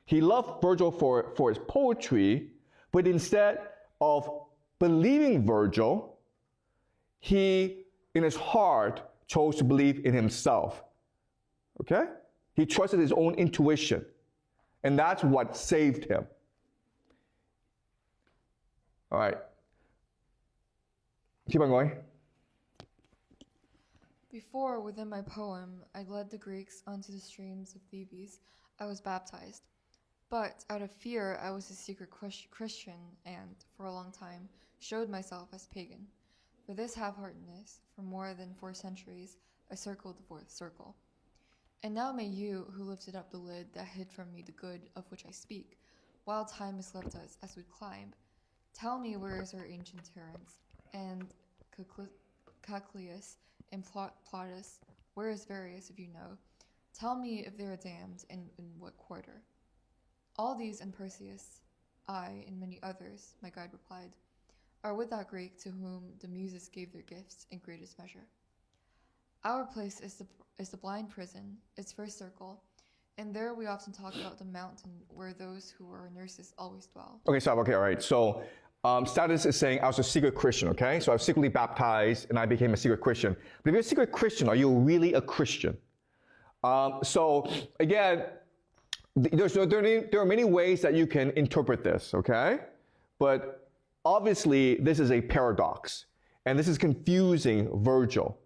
He loved Virgil for his poetry, but instead of believing Virgil, he, in his heart, chose to believe in himself. Okay? He trusted his own intuition, and that's what saved him. All right. Keep on going. Before, within my poem, I led the Greeks onto the streams of Thebes, I was baptized. But out of fear, I was a secret Christian and, for a long time, showed myself as pagan. For this half-heartedness, for more than 4 centuries, I circled the 4th circle. And now may you, who lifted up the lid that hid from me the good of which I speak, while time has left us as we climb, tell me where is our ancient Terence, and Caclius, and Plautus, where is Varius, if you know? Tell me if they are damned, and in what quarter. All these and Perseus, I, and many others, my guide replied, are with that Greek to whom the Muses gave their gifts in greatest measure. Our place is the blind prison, its first circle, and there we often talk about the mountain where those who are nurses always dwell. Okay, stop. Okay, all right. So Statius is saying I was a secret Christian, okay? So I was secretly baptized and I became a secret Christian. But if you're a secret Christian, are you really a Christian? So again, there are many ways that you can interpret this, okay? But obviously, this is a paradox. And this is confusing Virgil.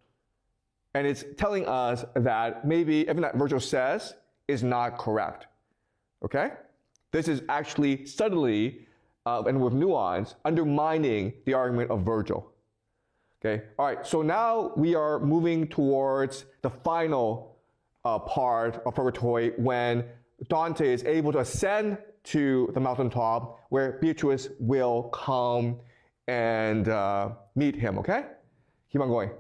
And it's telling us that maybe everything that Virgil says is not correct, okay? This is actually subtly and with nuance undermining the argument of Virgil. Okay, all right, so now we are moving towards the final part of Purgatory when Dante is able to ascend to the mountaintop where Beatrice will come and meet him, okay? Keep on going.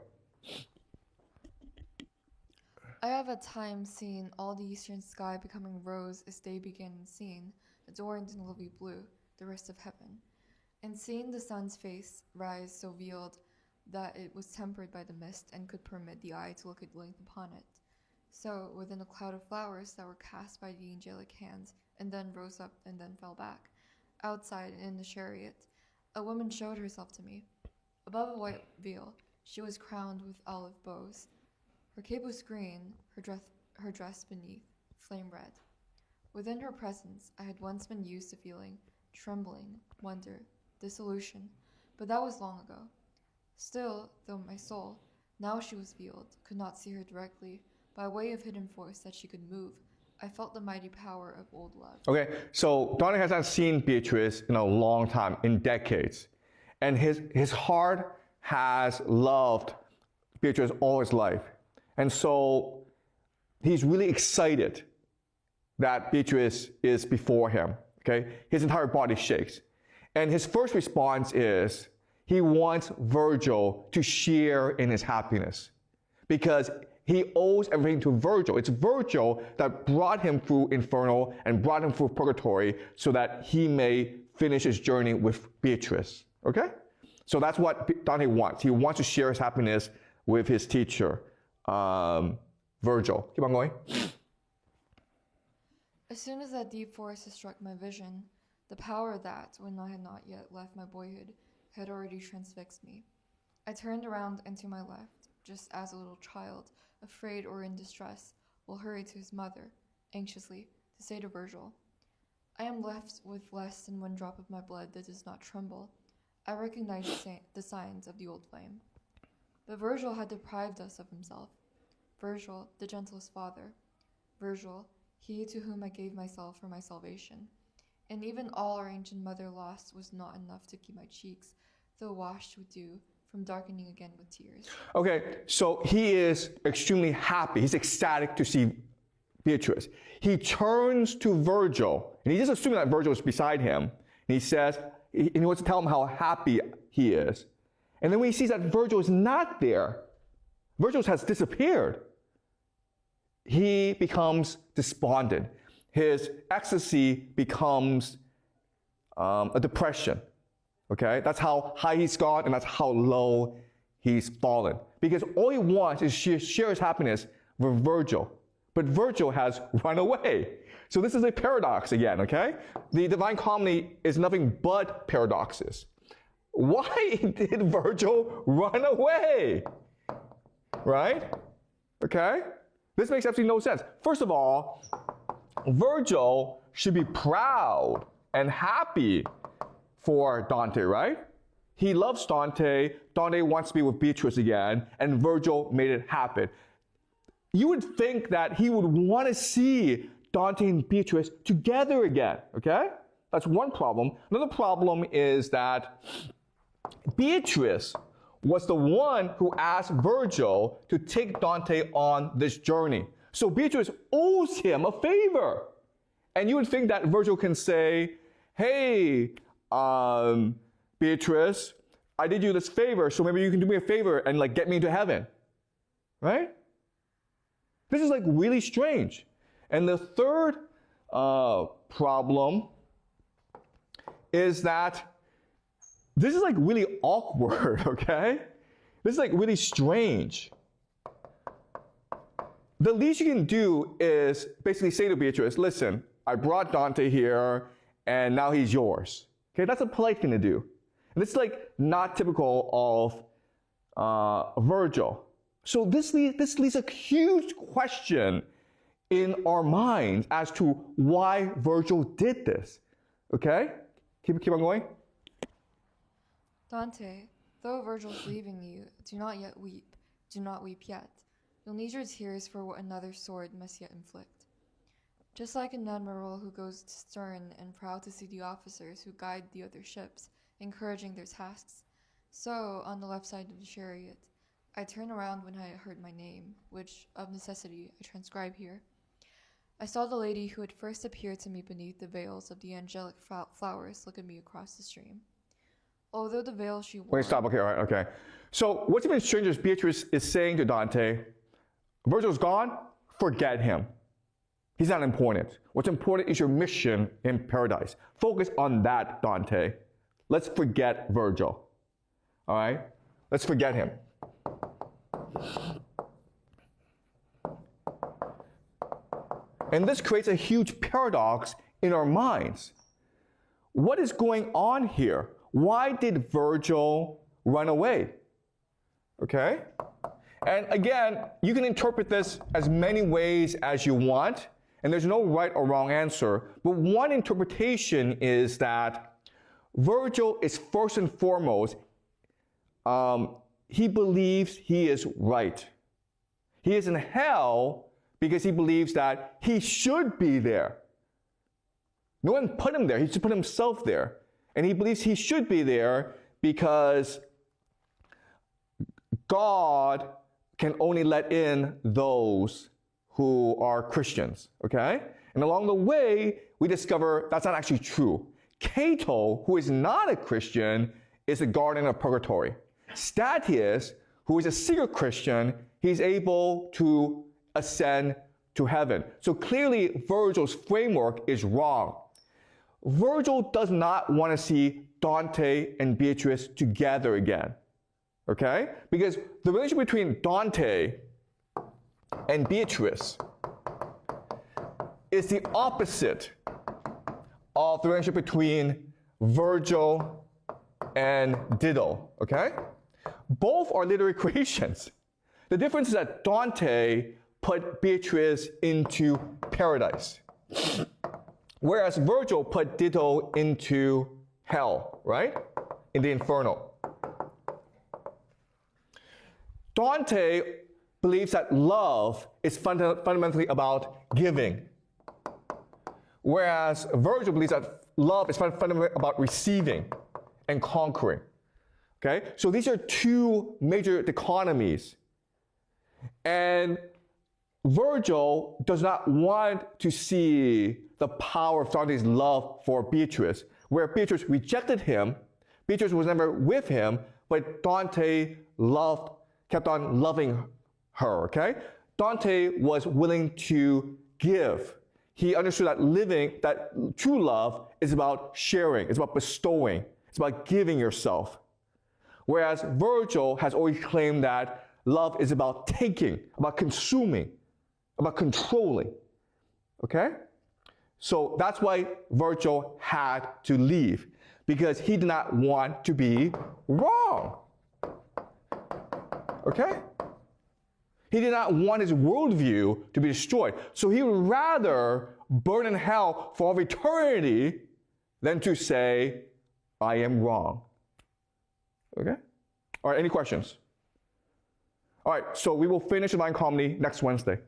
I have at times seen all the eastern sky becoming rose as day began seen, adorned in lovely blue, the rest of heaven, and seen the sun's face rise so veiled that it was tempered by the mist and could permit the eye to look at length upon it. So, within a cloud of flowers that were cast by the angelic hands, and then rose up and then fell back, outside in the chariot, a woman showed herself to me. Above a white veil, she was crowned with olive bows. Her cape was green, her dress beneath, flame red. Within her presence, I had once been used to feeling trembling, wonder, dissolution, but that was long ago. Still, though my soul, now she was veiled, could not see her directly, by way of hidden force that she could move, I felt the mighty power of old love. Okay, so Dante has not seen Beatrice in a long time, in decades. And his heart has loved Beatrice all his life. And so he's really excited that Beatrice is before him, okay? His entire body shakes. And his first response is he wants Virgil to share in his happiness because he owes everything to Virgil. It's Virgil that brought him through Inferno and brought him through Purgatory so that he may finish his journey with Beatrice, okay? So that's what Dante wants. He wants to share his happiness with his teacher, Virgil. Keep on going. As soon as that deep forest had struck my vision, the power that, when I had not yet left my boyhood, had already transfixed me. I turned around and to my left, just as a little child, afraid or in distress, will hurry to his mother, anxiously, to say to Virgil, I am left with less than 1 drop of my blood that does not tremble. I recognize the signs of the old flame. But Virgil had deprived us of himself. Virgil, the gentlest father. Virgil, he to whom I gave myself for my salvation. And even all our ancient mother lost was not enough to keep my cheeks, though washed with dew, from darkening again with tears. Okay, so he is extremely happy. He's ecstatic to see Beatrice. He turns to Virgil, and he's just assuming that Virgil is beside him. And he says, and he wants to tell him how happy he is. And then when he sees that Virgil is not there, Virgil has disappeared, he becomes despondent. His ecstasy becomes a depression. Okay? That's how high he's gone, and that's how low he's fallen. Because all he wants is share his happiness with Virgil. But Virgil has run away. So this is a paradox again, okay? The Divine Comedy is nothing but paradoxes. Why did Virgil run away? Right? Okay? This makes absolutely no sense. First of all, Virgil should be proud and happy for Dante, right? He loves Dante. Dante wants to be with Beatrice again, and Virgil made it happen. You would think that he would want to see Dante and Beatrice together again, okay? That's one problem. Another problem is that Beatrice was the one who asked Virgil to take Dante on this journey. So Beatrice owes him a favor. And you would think that Virgil can say, hey, Beatrice, I did you this favor, so maybe you can do me a favor and like get me into heaven, right? This is like really strange. And the third problem is that this is like really awkward, okay? This is like really strange. The least you can do is basically say to Beatrice, listen, I brought Dante here and now he's yours. Okay, that's a polite thing to do. And this is like not typical of Virgil. So this leaves a huge question in our minds as to why Virgil did this. Okay? Keep on going. Dante, though Virgil's leaving you, do not yet weep. Do not weep yet. You'll need your tears for what another sword must yet inflict. Just like an admiral who goes stern and proud to see the officers who guide the other ships, encouraging their tasks, so on the left side of the chariot, I turned around when I heard my name, which, of necessity, I transcribe here. I saw the lady who had first appeared to me beneath the veils of the angelic flowers look at me across the stream. Although the veil she wore... Wait, stop. Okay, all right, okay. So what's even stranger is Beatrice is saying to Dante, Virgil's gone, forget him. He's not important. What's important is your mission in paradise. Focus on that, Dante. Let's forget Virgil. All right? Let's forget him. And this creates a huge paradox in our minds. What is going on here? Why did Virgil run away? Okay? And again, you can interpret this as many ways as you want, and there's no right or wrong answer. But one interpretation is that Virgil is first and foremost, he believes he is right. He is in hell because he believes that he should be there. No one put him there. He just put himself there. And he believes he should be there because God can only let in those who are Christians, okay? And along the way, we discover that's not actually true. Cato, who is not a Christian, is the guardian of purgatory. Statius, who is a secret Christian, he's able to ascend to heaven. So clearly, Virgil's framework is wrong. Virgil does not want to see Dante and Beatrice together again, okay? Because the relationship between Dante and Beatrice is the opposite of the relationship between Virgil and Dido, okay? Both are literary creations. The difference is that Dante put Beatrice into paradise, whereas Virgil put Dido into hell, right? In the Inferno. Dante believes that love is fundamentally about giving, whereas Virgil believes that love is fundamentally about receiving and conquering. Okay? So these are two major dichotomies. And Virgil does not want to see the power of Dante's love for Beatrice, where Beatrice rejected him. Beatrice was never with him, but Dante kept on loving her, okay? Dante was willing to give. He understood that true love is about sharing, it's about bestowing, it's about giving yourself. Whereas Virgil has always claimed that love is about taking, about consuming, about controlling, okay? So that's why Virgil had to leave, because he did not want to be wrong, okay? He did not want his worldview to be destroyed. So he would rather burn in hell for all eternity than to say, I am wrong. Okay? All right, any questions? All right, so we will finish Divine Comedy next Wednesday.